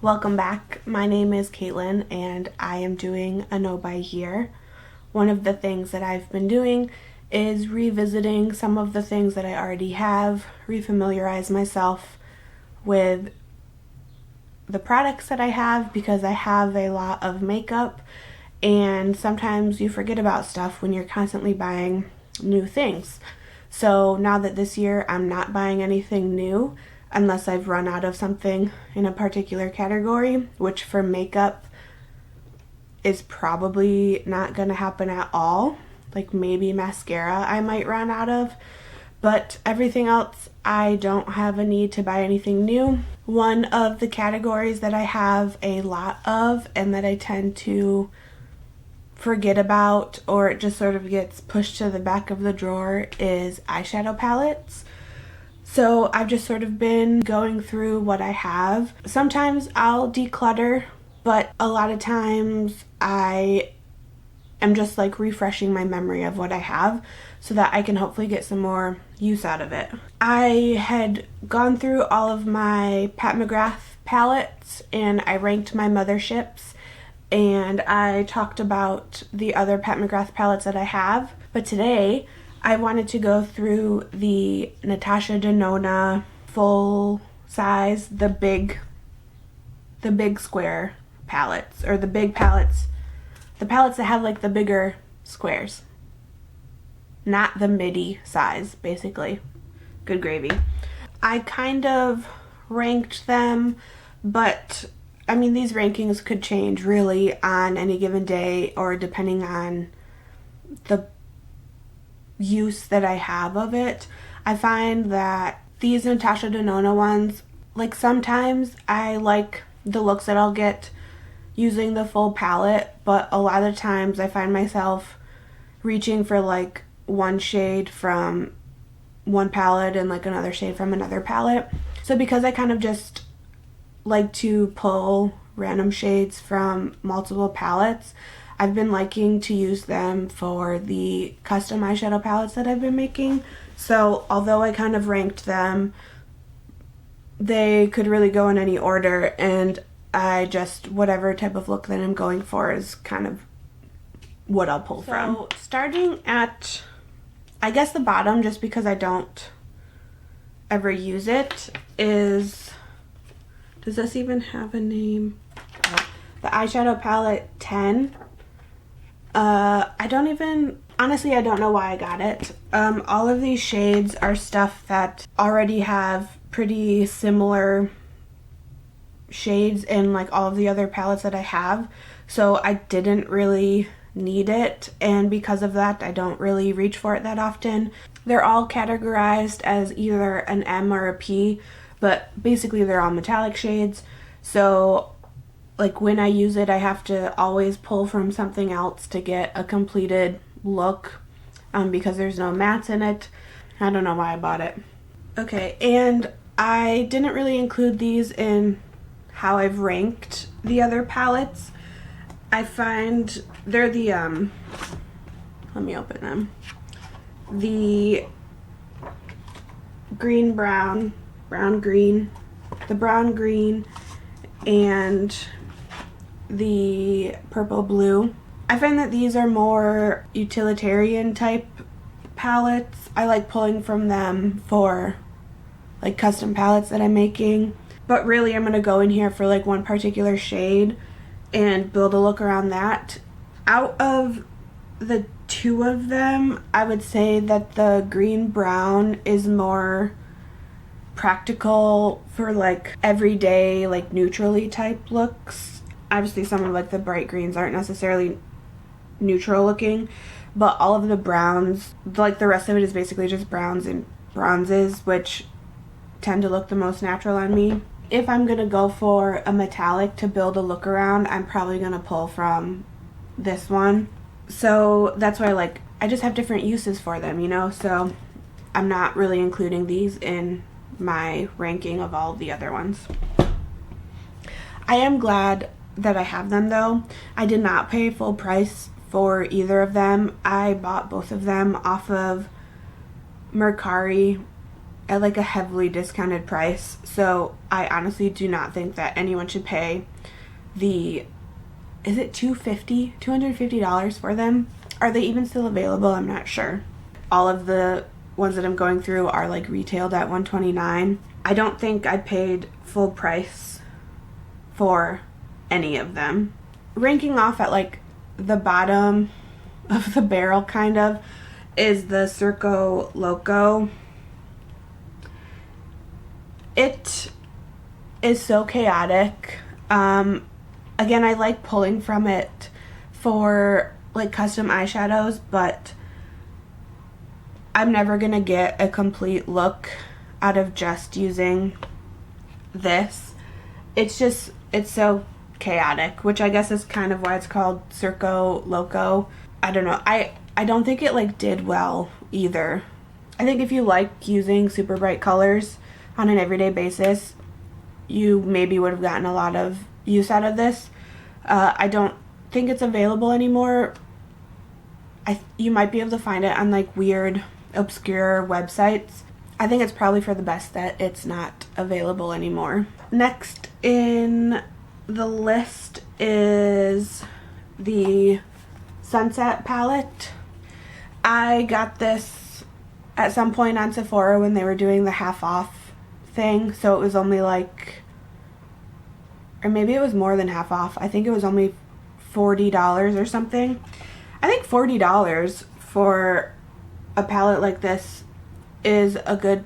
Welcome back. My name is Caitlin and I am doing a no buy here. One of the things that I've been doing is revisiting some of the things that I already have, refamiliarize myself with the products that I have because I have a lot of makeup and sometimes you forget about stuff when you're constantly buying new things. So now that this year I'm not buying anything new unless I've run out of something in a particular category, which for makeup is probably not going to happen at all. Like maybe mascara I might run out of, but everything else I don't have a need to buy anything new. One of the categories that I have a lot of and that I tend to forget about or it just sort of gets pushed to the back of the drawer is eyeshadow palettes. So I've just sort of been going through what I have. Sometimes I'll declutter, but a lot of times I am just like refreshing my memory of what I have so that I can hopefully get some more use out of it. I had gone through all of my Pat McGrath palettes and I ranked my motherships and I talked about the other Pat McGrath palettes that I have. But today I wanted to go through the Natasha Denona full size, the big square palettes, or the big palettes, the palettes that have like the bigger squares, not the midi size, basically. Good gravy. I kind of ranked them, but I mean these rankings could change really on any given day or depending on the use that I have of it. I find that these Natasha Denona ones, like sometimes I like the looks that I'll get using the full palette, but a lot of times I find myself reaching for like one shade from one palette and like another shade from another palette. So because I kind of just like to pull random shades from multiple palettes, I've been liking to use them for the custom eyeshadow palettes that I've been making. So although I kind of ranked them, they could really go in any order and I just, whatever type of look that I'm going for is kind of what I'll pull from. So starting at, I guess the bottom, just because I don't ever use it, is, does this even have a name? Oh, the Eyeshadow Palette 10. I don't even, honestly I don't know why I got it. All of these shades are stuff that already have pretty similar shades in like all of the other palettes that I have, so I didn't really need it, and because of that I don't really reach for it that often. They're all categorized as either an M or a P, but basically they're all metallic shades, so like when I use it I have to always pull from something else to get a completed look because there's no mattes in it. I don't know why I bought it. Okay, and I didn't really include these in how I've ranked the other palettes. I find they're the let me open them. The green brown, brown green, the brown green, and the purple blue. I find that these are more utilitarian type palettes. I like pulling from them for like custom palettes that I'm making, but really I'm going to go in here for like one particular shade and build a look around that. Out of the two of them, I would say that the green brown is more practical for like everyday, like neutrally type looks. Obviously some of like the bright greens aren't necessarily neutral looking, but all of the browns, like the rest of it is basically just browns and bronzes, which tend to look the most natural on me. If I'm gonna go for a metallic to build a look around, I'm probably gonna pull from this one. So that's why like I just have different uses for them, you know, so I'm not really including these in my ranking of all the other ones. I am glad that I have them though. I did not pay full price for either of them. I bought both of them off of Mercari at like a heavily discounted price. So I honestly do not think that anyone should pay the, is it $250 for them? Are they even still available? I'm not sure. All of the ones that I'm going through are like retailed at $129. I don't think I paid full price for any of them. Ranking off at like the bottom of the barrel kind of is the Circo Loco. It is so chaotic. Again, I like pulling from it for like custom eyeshadows, but I'm never gonna get a complete look out of just using this. It's so chaotic, which I guess is kind of why it's called Circo Loco. I don't know. I don't think it like did well either. I think if you like using super bright colors on an everyday basis, you maybe would have gotten a lot of use out of this. I don't think it's available anymore. You might be able to find it on like weird, obscure websites. I think it's probably for the best that it's not available anymore. Next in the list is the Sunset palette. I got this at some point on Sephora when they were doing the half off thing, so it was only like, or maybe it was more than half off. I think it was only $40 or something. I think $40 for a palette like this is a good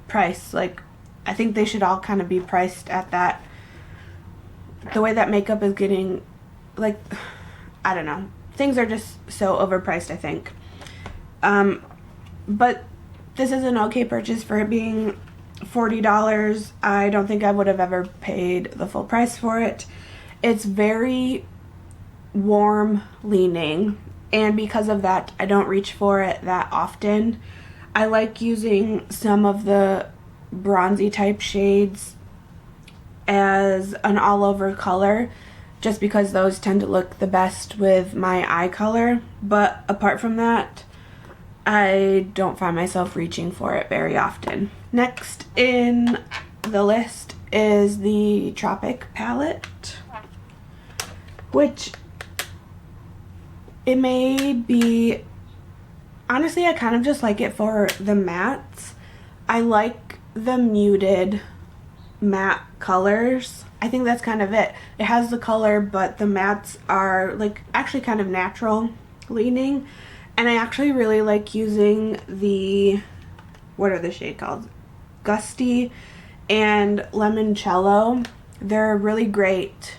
price. Like, I think they should all kind of be priced at that. The way that makeup is getting, like, I don't know. Things are just so overpriced, I think. But this is an okay purchase for it being $40. I don't think I would have ever paid the full price for it. It's very warm leaning, and because of that, I don't reach for it that often. I like using some of the bronzy type shades as an all over color, just because those tend to look the best with my eye color. But apart from that, I don't find myself reaching for it very often. Next in the list is the Tropic palette, which it may be, honestly, I kind of just like it for the mattes. I like the muted matte colors. I think that's kind of it. It has the color, but the mattes are like actually kind of natural leaning. And I actually really like using the, what are the shade called? Gusty and Limoncello. They're really great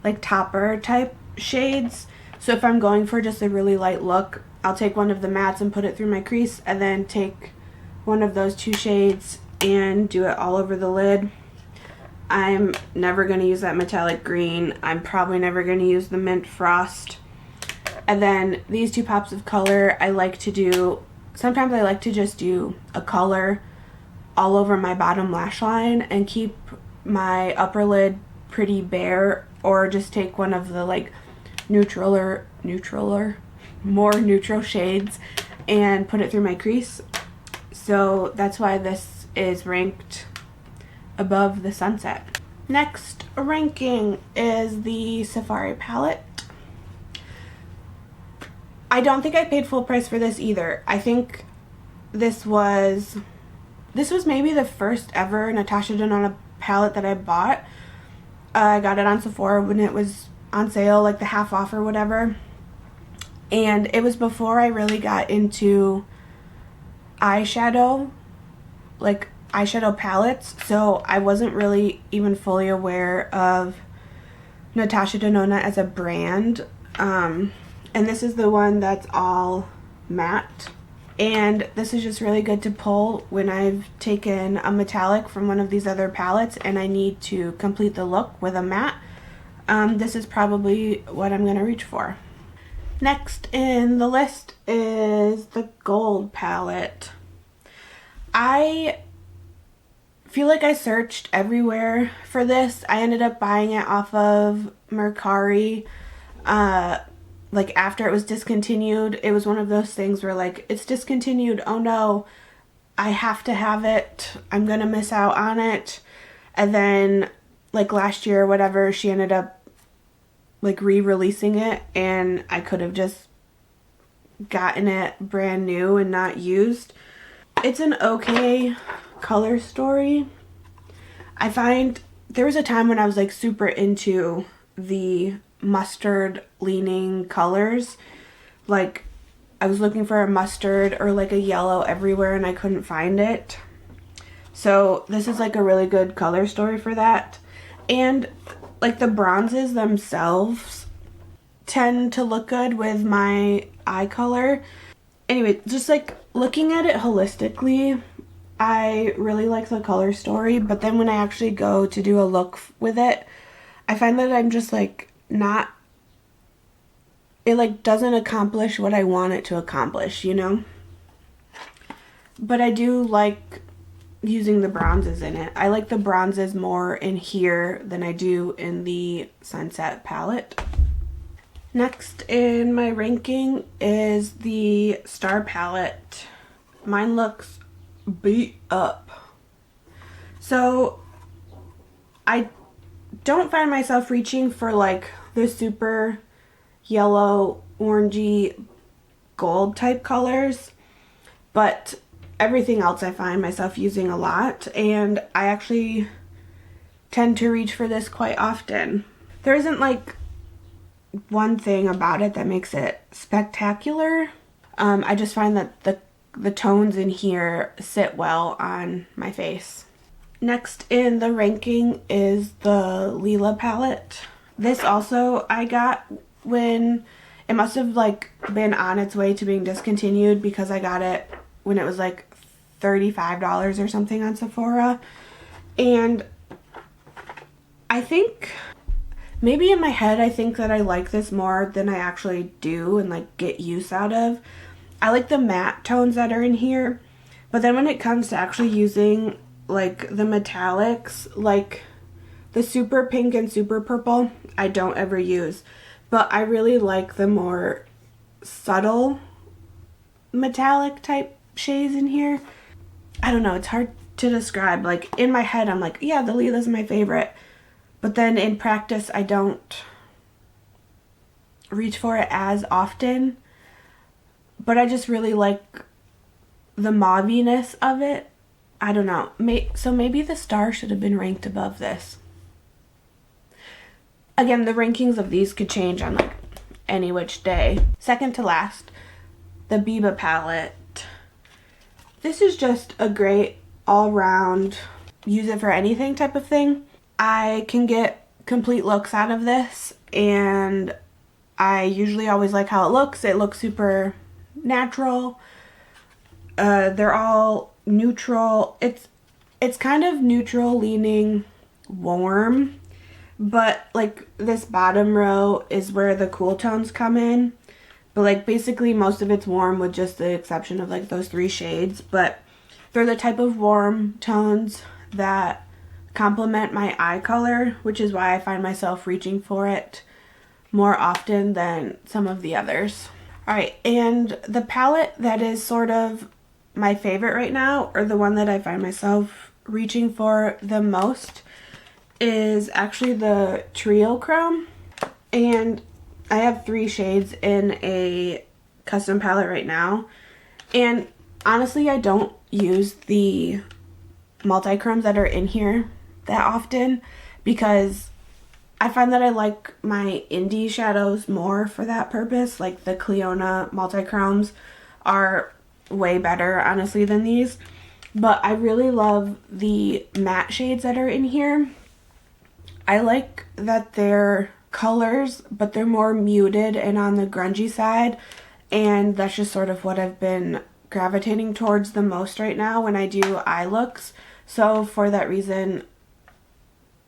like topper type shades. So if I'm going for just a really light look, I'll take one of the mattes and put it through my crease, and then take one of those two shades and do it all over the lid. I'm never going to use that metallic green. I'm probably never going to use the mint frost. And then these two pops of color, I like to do, sometimes I like to just do a color all over my bottom lash line and keep my upper lid pretty bare, or just take one of the like more neutral shades and put it through my crease. So that's why this is ranked above the Sunset. Next ranking is the Safari palette. I don't think I paid full price for this either. I think this was maybe the first ever Natasha Denona palette that I bought. I got it on Sephora when it was on sale, like the half off or whatever. And it was before I really got into eyeshadow, like eyeshadow palettes. So I wasn't really even fully aware of Natasha Denona as a brand. And this is the one that's all matte. And this is just really good to pull when I've taken a metallic from one of these other palettes and I need to complete the look with a matte. This is probably what I'm going to reach for. Next in the list is the Gold palette. I feel like I searched everywhere for this. I ended up buying it off of Mercari. Like after it was discontinued. It was one of those things where like, it's discontinued, oh no. I have to have it. I'm gonna miss out on it. And then like last year or whatever, she ended up like re-releasing it, and I could have just gotten it brand new and not used. It's an okay color story. I find there was a time when I was like super into the mustard leaning colors. Like I was looking for a mustard or like a yellow everywhere and I couldn't find it. So this is like a really good color story for that. And like the bronzes themselves tend to look good with my eye color. Anyway, just like looking at it holistically, I really like the color story, but then when I actually go to do a look with it, I find that I'm just like not, it like doesn't accomplish what I want it to accomplish, you know? But I do like using the bronzes in it. I like the bronzes more in here than I do in the Sunset palette. Next in my ranking is the Star palette. Mine looks beat up. So I don't find myself reaching for like the super yellow, orangey, gold type colors, but everything else I find myself using a lot, and I actually tend to reach for this quite often. There isn't like one thing about it that makes it spectacular. I just find that the tones in here sit well on my face. Next in the ranking is the Leela palette. This also I got when it must have like been on its way to being discontinued, because I got it when it was like $35 or something on Sephora. And I think maybe in my head I think that I like this more than I actually do and like get use out of. I like the matte tones that are in here, but then when it comes to actually using like the metallics, like the super pink and super purple, I don't ever use. But I really like the more subtle metallic type shades in here. I don't know, it's hard to describe. Like in my head I'm like, yeah, the Lila's my favorite, but then in practice I don't reach for it as often. But I just really like the mauviness of it. I don't know. So maybe the Star should have been ranked above this. Again, the rankings of these could change on like any which day. Second to last, the Biba palette. This is just a great all-round use it for anything type of thing. I can get complete looks out of this, and I usually always like how it looks. It looks super natural. They're all neutral. It's kind of neutral leaning warm, but like this bottom row is where the cool tones come in. But like basically most of it's warm with just the exception of like those 3 shades. But they're the type of warm tones that complement my eye color, which is why I find myself reaching for it more often than some of the others. Alright, and the palette that is sort of my favorite right now, or the one that I find myself reaching for the most, is actually the Triochrome. And I have 3 shades in a custom palette right now. And honestly, I don't use the multi-chromes that are in here that often, because I find that I like my indie shadows more for that purpose. Like the Cliona multi-chromes are way better, honestly, than these. But I really love the matte shades that are in here. I like that they're colors, but they're more muted and on the grungy side. And that's just sort of what I've been gravitating towards the most right now when I do eye looks. So for that reason,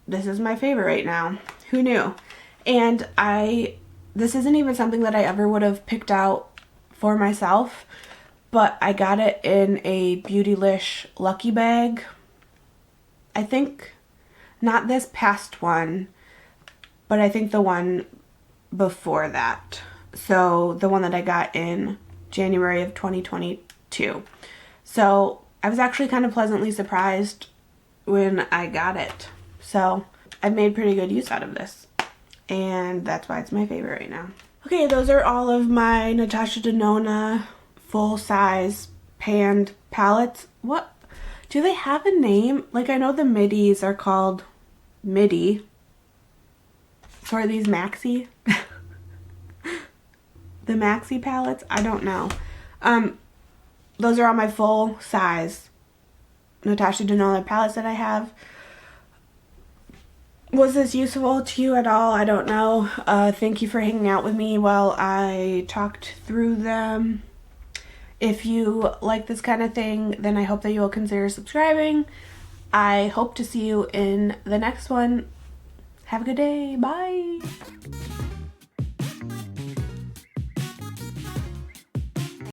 this is my favorite right now. Who knew? And this isn't even something that I ever would have picked out for myself, but I got it in a Beautylish Lucky Bag. I think not this past one, but I think the one before that. So the one that I got in January of 2022. So I was actually kind of pleasantly surprised when I got it. So I've made pretty good use out of this, and that's why it's my favorite right now. Okay, those are all of my Natasha Denona full-size panned palettes. What? Do they have a name? Like, I know the midis are called midi. So are these maxi? The maxi palettes? I don't know. Those are all my full-size Natasha Denona palettes that I have. Was this useful to you at all? I don't know. Thank you for hanging out with me while I talked through them. If you like this kind of thing, then I hope that you will consider subscribing. I hope to see you in the next one. Have a good day. Bye.